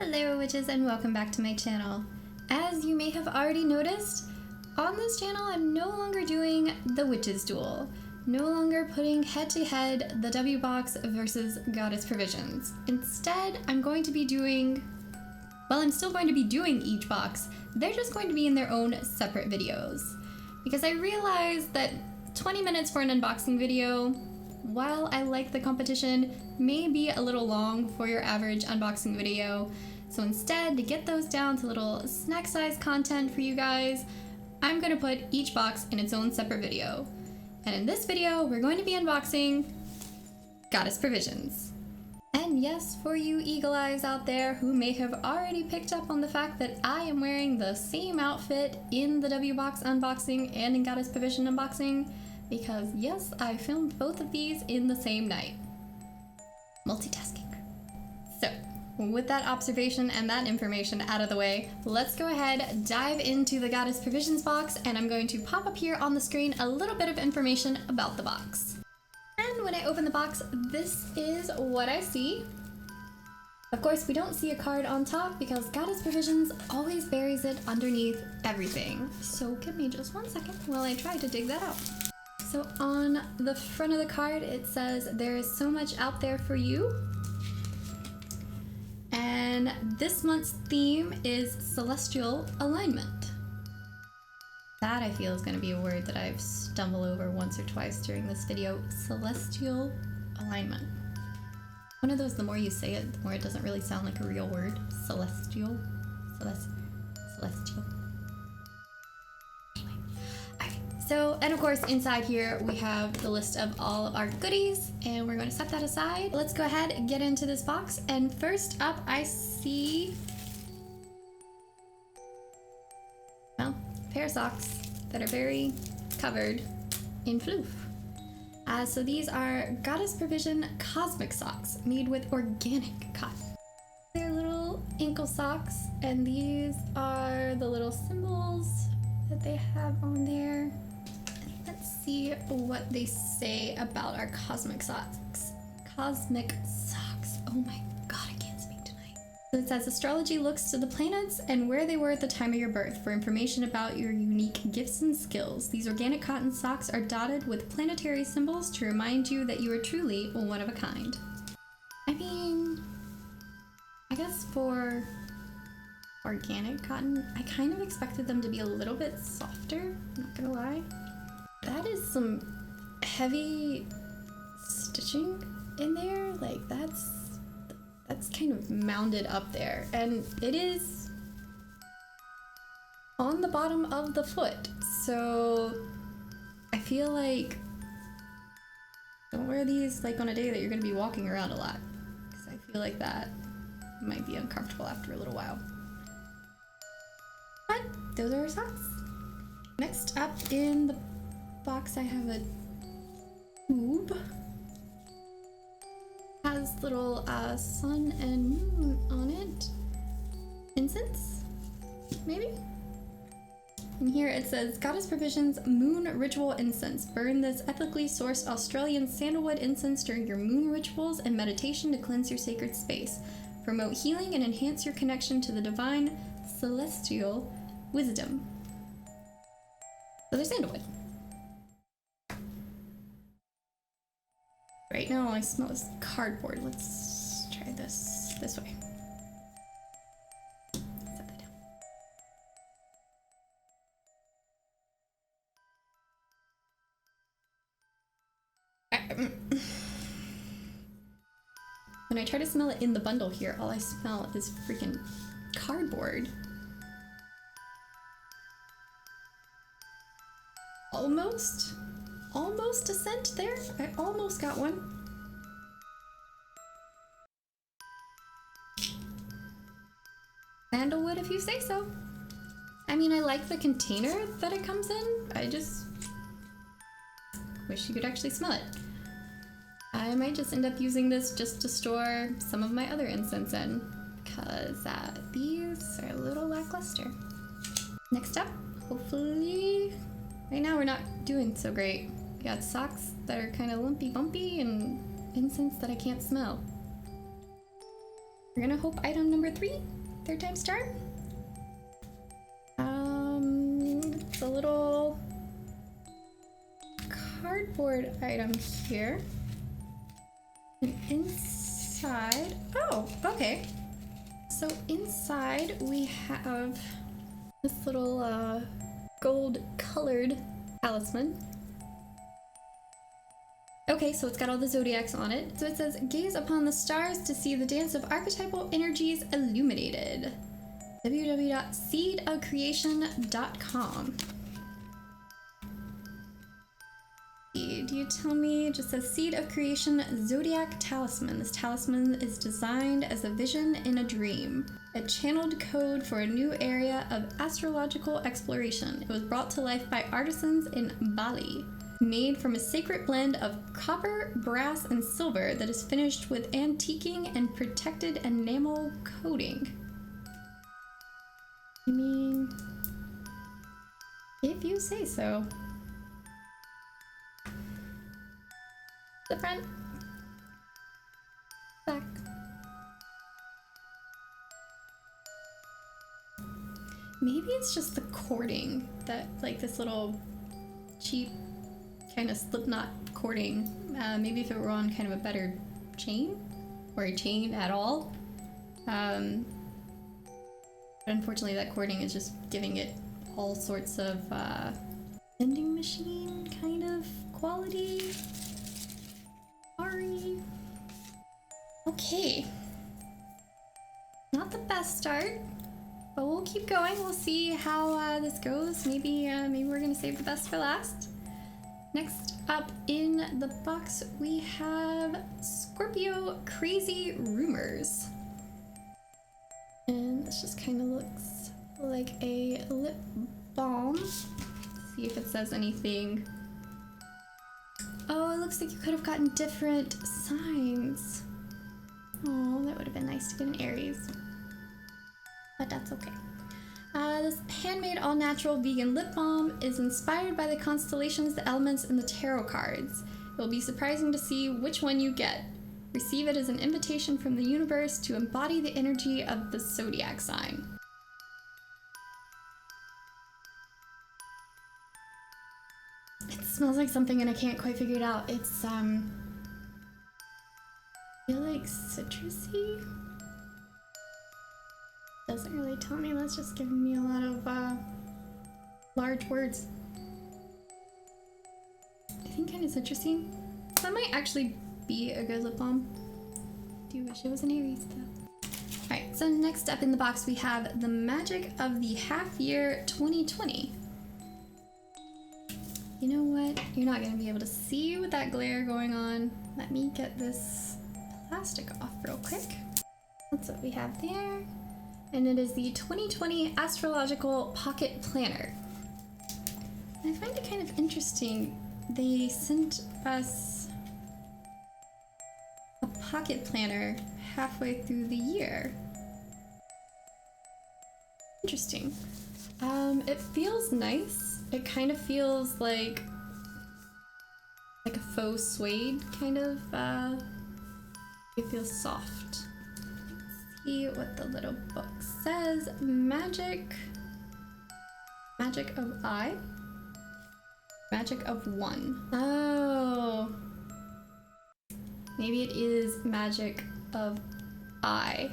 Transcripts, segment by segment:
Hello witches and welcome back to my channel. As you may have already noticed, on this channel I'm no longer doing the witches duel. No longer putting head to head the W box versus goddess provisions. Instead, I'm going to be doing, well, I'm still going to be doing each box. They're just going to be in their own separate videos. Because I realized that 20 minutes for an unboxing video, while I like the competition, may be a little long for your average unboxing video. So instead, to get those down to little snack size content for you guys, I'm gonna put each box in its own separate video. And in this video, we're going to be unboxing Goddess Provisions. And yes, for you eagle eyes out there who may have already picked up on the fact that I am wearing the same outfit in the W box unboxing and in Goddess Provision unboxing, because yes, I filmed both of these in the same night. Multitasking. So, with that observation and that information out of the way, let's go ahead, dive into the Goddess Provisions box, and I'm going to pop up here on the screen a little bit of information about the box. And when I open the box, this is what I see. Of course, we don't see a card on top because Goddess Provisions always buries it underneath everything. So give me just 1 second while I try to dig that out. So on the front of the card, it says, "There is so much out there for you." And this month's theme is celestial alignment. That I feel is going to be a word that I've stumbled over once or twice during this video. Celestial alignment. One of those, the more you say it, the more it doesn't really sound like a real word. Celestial. Celestial. Anyway. Alright, so, and of course inside here we have the list of all of our goodies, and we're going to set that aside. Let's go ahead and get into this box, and first up I see, well, a pair of socks that are very covered in floof. So these are Goddess Provision Cosmic Socks made with organic cotton. They're little ankle socks, and these are the little symbols that they have on there. Let's see what they say about our cosmic socks. Cosmic socks. Oh my god, I can't speak tonight. So it says, astrology looks to the planets and where they were at the time of your birth for information about your unique gifts and skills. These organic cotton socks are dotted with planetary symbols to remind you that you are truly one of a kind. I mean, I guess for organic cotton, I kind of expected them to be a little bit softer, not gonna lie. That is some heavy stitching in there, like that's kind of mounded up there, and it is on the bottom of the foot, so I feel like don't wear these like on a day that you're going to be walking around a lot, because I feel like that might be uncomfortable after a little while. But those are our socks. Next up in the box I have a tube. Has little sun and moon on it. Incense, maybe? And here it says, Goddess Provisions Moon Ritual Incense. Burn this ethically sourced Australian sandalwood incense during your moon rituals and meditation to cleanse your sacred space. Promote healing and enhance your connection to the divine celestial wisdom. So there's sandalwood. Right now, all I smell is cardboard. Let's try this way. Set that down. When I try to smell it in the bundle here, all I smell is freaking cardboard. Almost a scent there. I almost got one. Sandalwood if you say so. I mean, I like the container that it comes in. I just wish you could actually smell it. I might just end up using this just to store some of my other incense in, because these are a little lackluster. Next up, hopefully, right now we're not doing so great. We got socks that are kind of lumpy bumpy and incense that I can't smell. We're gonna hope item number 3, third time start. It's a little cardboard item here. And inside, oh, okay. So inside we have this little gold colored talisman. Okay, so it's got all the zodiacs on it. So it says, gaze upon the stars to see the dance of archetypal energies illuminated. www.seedofcreation.com. Do you tell me? It just says Seed of Creation Zodiac Talisman. This talisman is designed as a vision in a dream, a channeled code for a new area of astrological exploration. It was brought to life by artisans in Bali, made from a sacred blend of copper, brass, and silver that is finished with antiquing and protected enamel coating. I mean, if you say so. The front, back. Maybe it's just the cording that, like, this little cheap kind of slip knot cording. Maybe if it were on kind of a better chain, or a chain at all. But unfortunately, that cording is just giving it all sorts of vending machine kind of quality. Sorry. Okay. Not the best start, but we'll keep going. We'll see how this goes. Maybe we're gonna save the best for last. Next up in the box, we have Scorpio Crazy Rumors. And this just kind of looks like a lip balm. Let's see if it says anything. Oh, it looks like you could have gotten different signs. Oh, that would have been nice to get an Aries. But that's okay. This handmade all-natural vegan lip balm is inspired by the constellations, the elements, and the tarot cards. It will be surprising to see which one you get. Receive it as an invitation from the universe to embody the energy of the Zodiac sign. It smells like something and I can't quite figure it out. It's, I feel like citrusy? Doesn't really tell me, that's just giving me a lot of, large words. I think kind of citrusy. That might actually be a good lip balm. Do wish it was an Aries though. Alright, so next up in the box we have the Magic of the Half Year 2020. You know what? You're not going to be able to see with that glare going on. Let me get this plastic off real quick. That's what we have there. And it is the 2020 Astrological Pocket Planner. And I find it kind of interesting. They sent us a pocket planner halfway through the year. Interesting. It feels nice. It kind of feels like a faux suede kind of, it feels soft. Let's see what the little book says. Magic of I. Magic of One. Oh. Maybe it is Magic of I.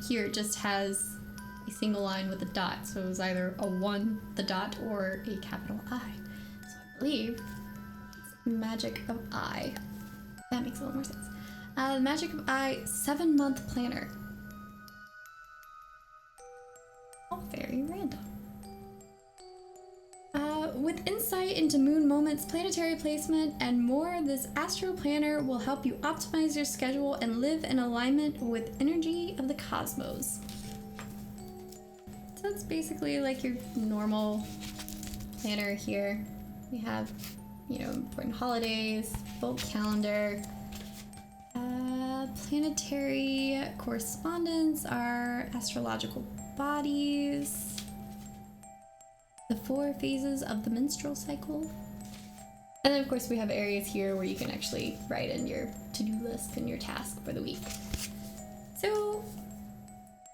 Here it just has a single line with a dot, so it was either a 1, the dot, or a capital I. So I believe it's Magic of I. That makes a little more sense. Magic of I 7-month planner. Oh, very random. With insight into moon moments, planetary placement, and more, this Astro Planner will help you optimize your schedule and live in alignment with energy of the cosmos. So it's basically like your normal planner here. We have, you know, important holidays, bulk calendar, planetary correspondence, our astrological bodies, the 4 phases of the menstrual cycle, And then of course we have areas here where you can actually write in your to-do list and your task for the week. So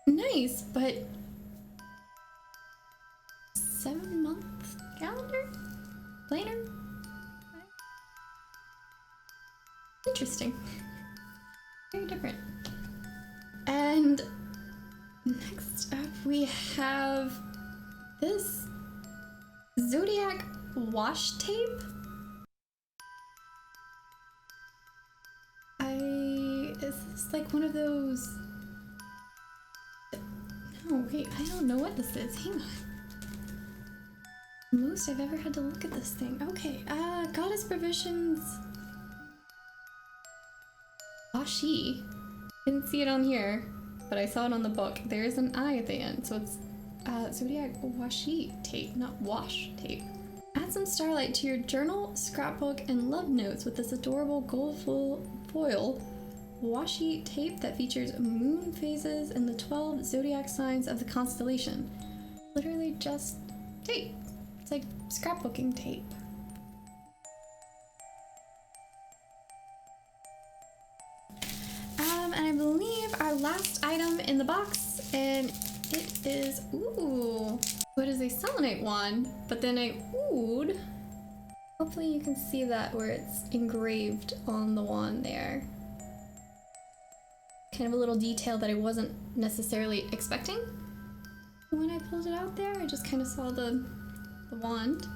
nice, but 7-month calendar? Planner? Interesting. Very different. And next up we have this Zodiac wash tape. Is this like one of those? No, wait, I don't know what this is. Hang on. Most I've ever had to look at this thing. Okay, goddess provisions. Washi. Didn't see it on here, but I saw it on the book. There's an I at the end, so it's Zodiac washi tape, not wash tape. Add some starlight to your journal, scrapbook, and love notes with this adorable gold foil washi tape that features moon phases and the 12 zodiac signs of the constellation. Literally just tape. It's like scrapbooking tape. And I believe our last item in the box, and it is, ooh, what is a selenite wand, but then a oud. Hopefully you can see that where it's engraved on the wand there. Kind of a little detail that I wasn't necessarily expecting. When I pulled it out there, I just kind of saw the wand.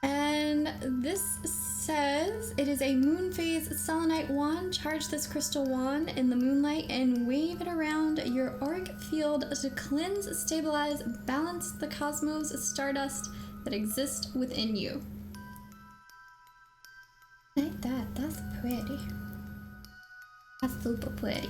And this says, it is a moon phase selenite wand. Charge this crystal wand in the moonlight and wave it around your auric field to cleanse, stabilize, balance the cosmos stardust that exists within you. Like that, that's pretty. That's super pretty.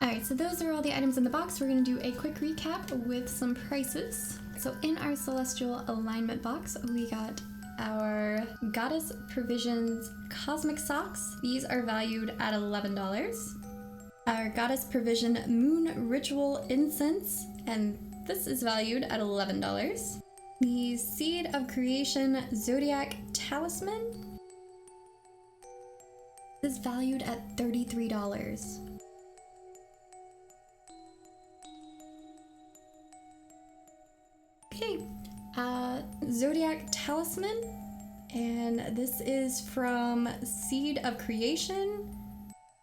Alright, so those are all the items in the box. We're going to do a quick recap with some prices. So in our celestial alignment box, we got our goddess provisions cosmic socks. These are valued at $11. Our goddess provision moon ritual incense, and this is valued at $11. The seed of creation zodiac talisman is valued at $33. Okay, Zodiac Talisman, and this is from Seed of Creation.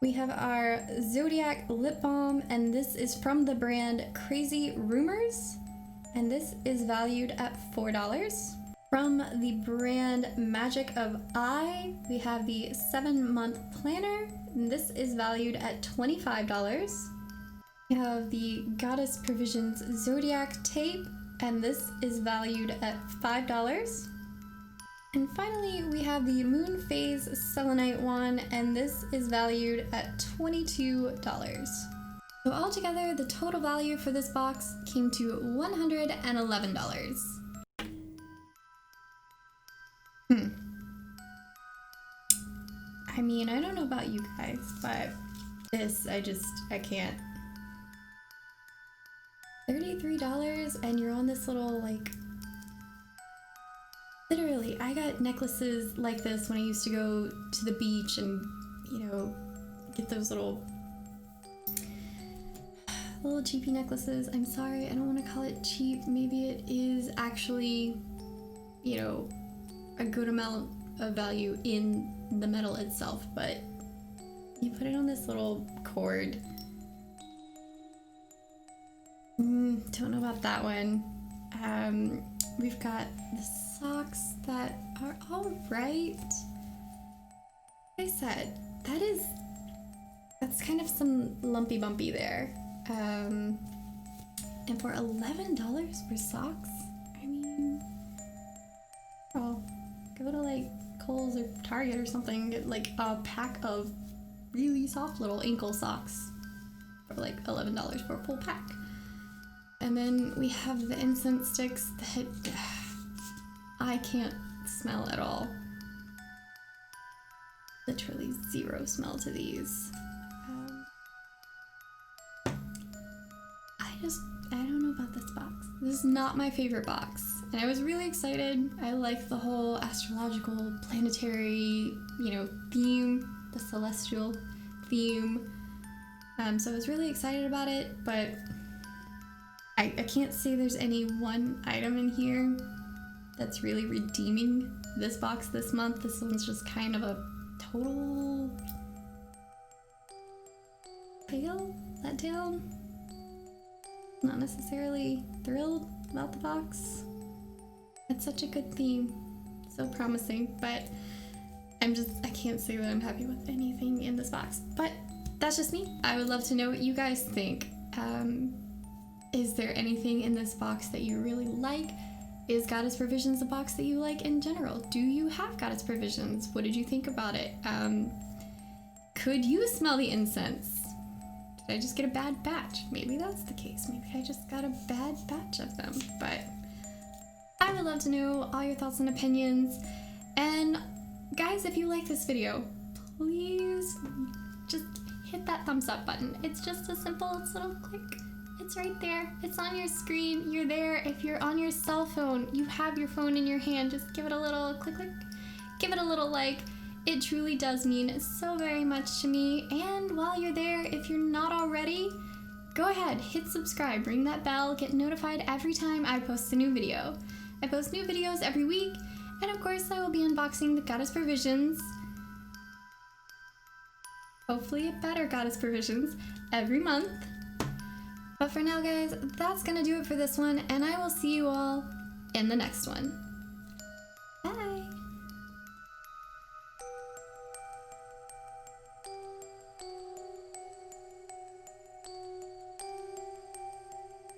We have our Zodiac Lip Balm, and this is from the brand Crazy Rumors, and this is valued at $4. From the brand Magic of Eye, we have the 7-month planner, and this is valued at $25. We have the Goddess Provisions Zodiac Tape, and this is valued at $5. And finally, we have the Moon Phase Selenite Wand, and this is valued at $22. So altogether, the total value for this box came to $111. I mean, I don't know about you guys, but this, I can't. $33 and you're on this little, like, literally, I got necklaces like this when I used to go to the beach and, you know, get those little cheapy necklaces. I'm sorry, I don't want to call it cheap. Maybe it is actually, you know, a good amount of value in the metal itself, but you put it on this little cord. Don't know about that one. We've got the socks that are all right. Like I said, that's kind of some lumpy bumpy there. And for $11 for socks, I mean, I'll go to like Kohl's or Target or something, get like a pack of really soft little ankle socks for like $11 for a full pack. And then we have the incense sticks that I can't smell at all. Literally zero smell to these. I don't know about this box. This is not my favorite box. And I was really excited. I like the whole astrological, planetary, theme, the celestial theme. So I was really excited about it, but I can't say there's any one item in here that's really redeeming this box this month. This one's just kind of a total letdown. Not necessarily thrilled about the box. It's such a good theme, so promising, but I can't say that I'm happy with anything in this box. But that's just me. I would love to know what you guys think. Is there anything in this box that you really like? Is Goddess Provisions a box that you like in general? Do you have Goddess Provisions? What did you think about it? Could you smell the incense? Did I just get a bad batch? Maybe that's the case. Maybe I just got a bad batch of them. But I would love to know all your thoughts and opinions. And guys, if you like this video, please just hit that thumbs up button. It's just a simple little click. It's right there. It's on your screen. You're there. If you're on your cell phone, you have your phone in your hand, just give it a little click. Give it a little like. It truly does mean so very much to me. And while you're there, if you're not already, go ahead, hit subscribe, ring that bell, get notified every time I post a new video. I post new videos every week, and of course I will be unboxing the Goddess Provisions, hopefully a better Goddess Provisions, every month. But for now guys, that's gonna do it for this one, and I will see you all in the next one.